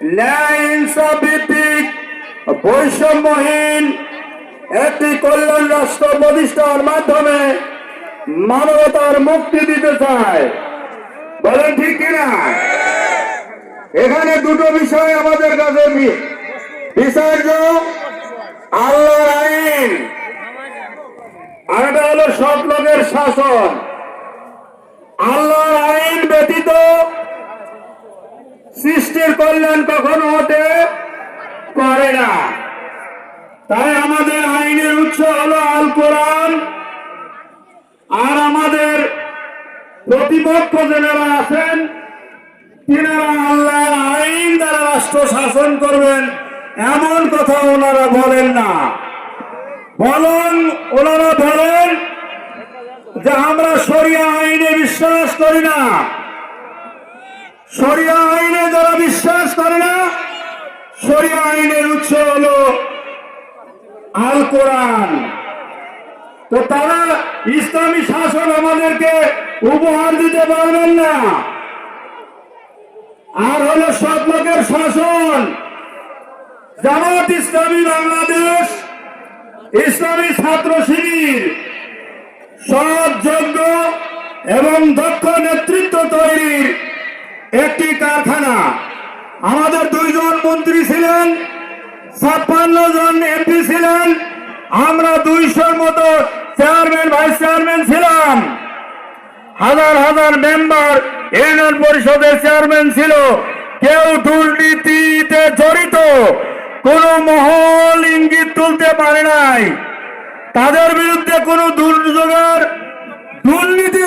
ন্যায় ইনসাফ ভিত্তিক বৈষম্যহীন একটি কল্যাণ রাষ্ট্র প্রতিষ্ঠার মাধ্যমে মানবতার মুক্তি দিতে চায়। বলেন ঠিক কিনা? এখানে দুটো বিষয় আমাদের কাছে বিচার্য, আল্লাহর আইন আর এটা হলো সৎ লোকের শাসন। আল্লাহর আইন ব্যতীত সৃষ্টির কল্যাণ কখনো হতে পারে না। তাই আমাদের আইনের উৎস হলো আল কোরআন। আর আমাদের প্রতিপক্ষ যারা আছেন তিনারা আল্লাহর আইন দ্বারা রাষ্ট্র শাসন করবেন এমন কথা ওনারা বলেন না। বরং ওনারা বলেন যে আমরা শরিয়া আইনে বিশ্বাস করি না। শরিয়া আইনে যারা বিশ্বাস করে না, শরিয়া আইনের উৎস হলো আল কোরআন। তো তারা ইসলামী শাসন আমাদেরকে উপহার দিতে পারবেন না। আর হলো সৎ লোকের শাসন। জামাত ইসলামী বাংলাদেশ ইসলামী ছাত্র শিবির সৎ, যোগ্য এবং দক্ষ নেতৃত্ব তৈরির একটি কারখানা। আমাদের 2 জন মন্ত্রী ছিলেন, 56 জন এমপি ছিলেন, আমরা 200-র মতো চেয়ারম্যান, ভাইস চেয়ারম্যান ছিলাম, হাজার হাজার মেম্বার ইউনিয়ন পরিষদের চেয়ারম্যান ছিল। কেউ দুর্নীতিতে জড়িত কোন মহল ইঙ্গিত তুলতে পারে নাই। তাদের বিরুদ্ধে কোন দুর্নীতি